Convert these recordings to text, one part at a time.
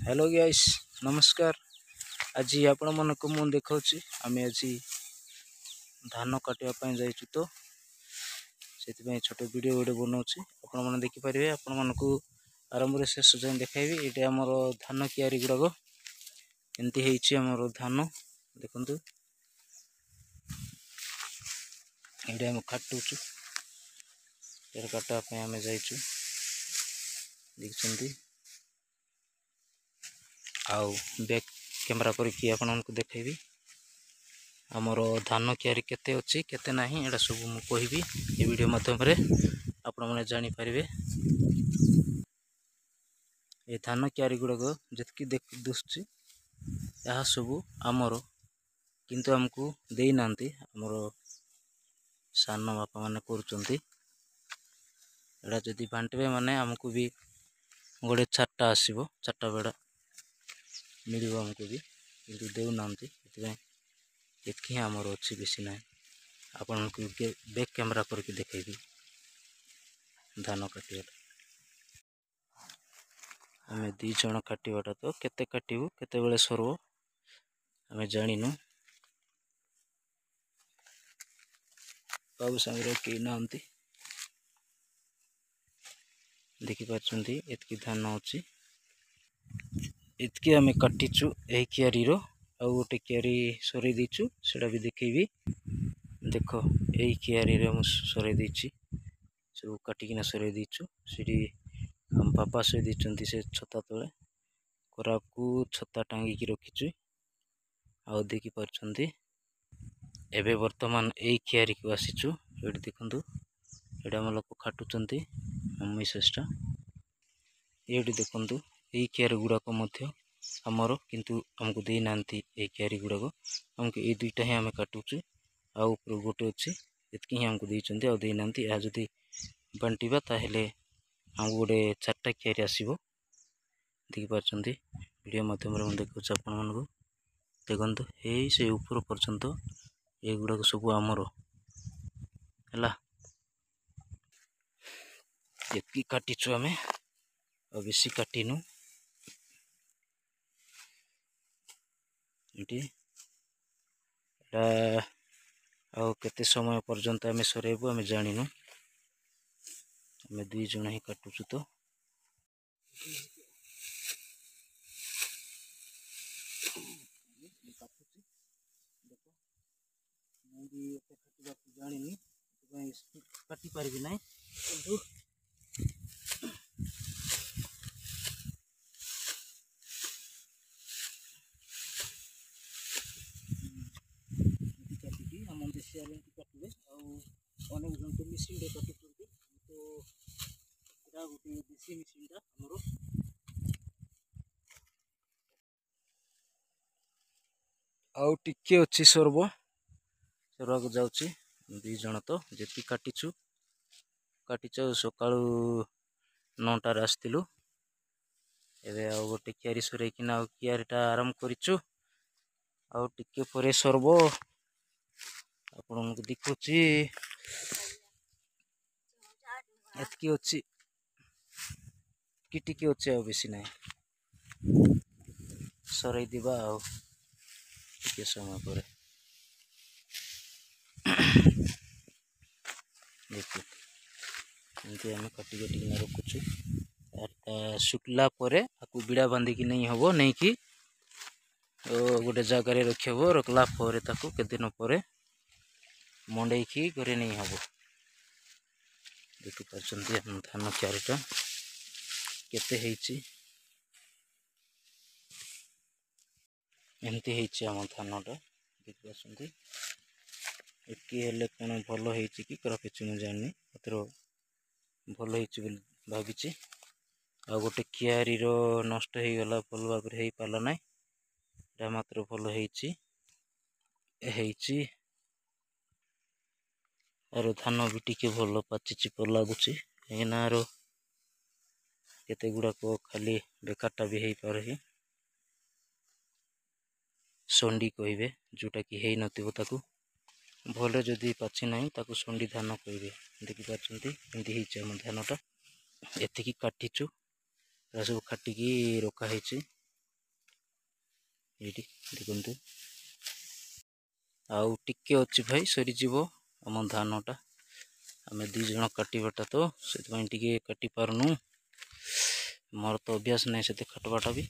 Hello guys नमस्कार। आज आपण मानक मु देखा आम आज धान काटापी जाइछु तो से छोटे वीडियो गोटे बनाऊँगी आपण मैंने देखिपारे। आपण मानक आरंभ शेष जाए देखाइबी। ये आमर धान क्यारी गुड़ाक एमती आमर धान देखु ये आम काटुचु काटापी आम जाइछु देखते आउ बैक कैमरा करके आपको देखी आमर धान क्यारी केते अच्छी केते नहीं एटा सब मुझे कहबी ये वीडियो माध्यम आपण मैंने जानीपर। ये धान क्यारी गुड़ाक जितकी दुसुची यह सब आमर किंतु आमको देना आमर सान बापा मैंने करुँच जदि बांटे माने आमको भी गोटे चार्टा आसो चार्टा बेड़ा मिल आमको भी किंतु देना ये आमर अच्छी बेसी ना आपण बैक कैमरा करके देखी धान काटा आम दी जन काटाटा तो केते काटू केते बेले सरव आम जाणीनु बाबू सांगे कई ना देखिपारे एतकी धान अच्छी इतकी आम काटीचु यही क्यारी आउ गोटे क्यारी सर देचु सेटा भी देखेबी। देख यही क्यारी सर देची सब काटिकिना सर देचु सीटी हम पापा शोई देते से छता तले कोरा को छता टांगिकी रखीचु आउ देखिपारे एबे वर्तमान यही क्यारी को आसीचु ये देखु ये आम लोक काटुंट मम्मी शेषटा ये देखु यही क्यारी गुड़ाक आमर किंतु आमको देना ये क्यारी गुड़ाक आमको ये दुईटा ही आम काटुचु आउ गोटे अच्छे इतकी ही आमको देते आ देना यह जदि बांटा ताहले आमको गोटे चार्टा क्यारी आसो देखिपारे वीडियो माध्यम देखा आपण मानक देखु यही से ऊपर पर्यंत ये गुड़ाक सब आमर है ये काटीचु आम बेसी काटीनु ये आउ केते समय पर्यंत आम सरइबू आम जाणीनु आम दुई जन ही काटुचु तो जानी काटी पारि ना आम देशी काटे अनेक जन तो मिशीन काटुंट तो यहाँ गोटे देशी मिशीन आमर आउ टिके अच्छी सरब सरवाक जाऊँगी दी जन तो जी काटीचु काटीच सका 9टार आसलु एवं आउ गोटे क्यारी सरईकिना क्यारीटा आरंभ करूँ आउ टिके परे सरब आपण देखुची एतकी अच्छी टिके अच्छे आ बेसी ना सरई दिबा आउ टिके समय पर देखो एमती आम काटी काटिकिना रखुचु शुक्ला परे आपको बिड़ा बांधिकी नहीं हम नहीं कि गोटे जगार रखी हम रखला के दिन पर मंडे की घरे नहीं हम देखिपारे धान क्यारीटा केते एमती आम धानटा देखिपारे कौन भल हो कि खराब हो जानी मात्र भल हो भावी आ गोटे क्यारी नष्ट हो गला भल भाव हो पारा ना मात्र भल आर धान भी टिके भल पाची लगुच कहीं आर केते गुड़ाक खाली बेकारटा भी हो पारे संडी कहे जोटा कि हो नथिबो भले जदि पाची ना ताकू संडी धान कहे देखिपारे आम धानटा एतिकी काटीचु सब काटिकी रखाही ये देखते आउ टिके अच्छी भाई सरीजीव आम धानटा आम 2 जन काटवाटा तो से टे काटी पारनु मोर तो अभ्यास नहीं से काटवाटा भी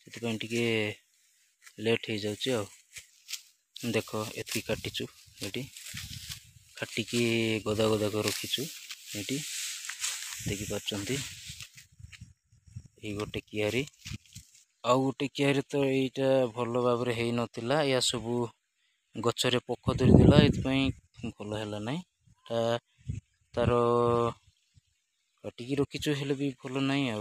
से टे लेट हो जाऊँ आ देख एति काटीचु ये काटिकी गदा गदा कर रखीचु ये देखिपार ये गोटे कियारी आउ गोटे कियारी तो यहाँ भल भाव हो नाला या सबू गचरे पोक धरीदेला ये भल है ना तार काटिकी रखीचु हेले भी भल ना आ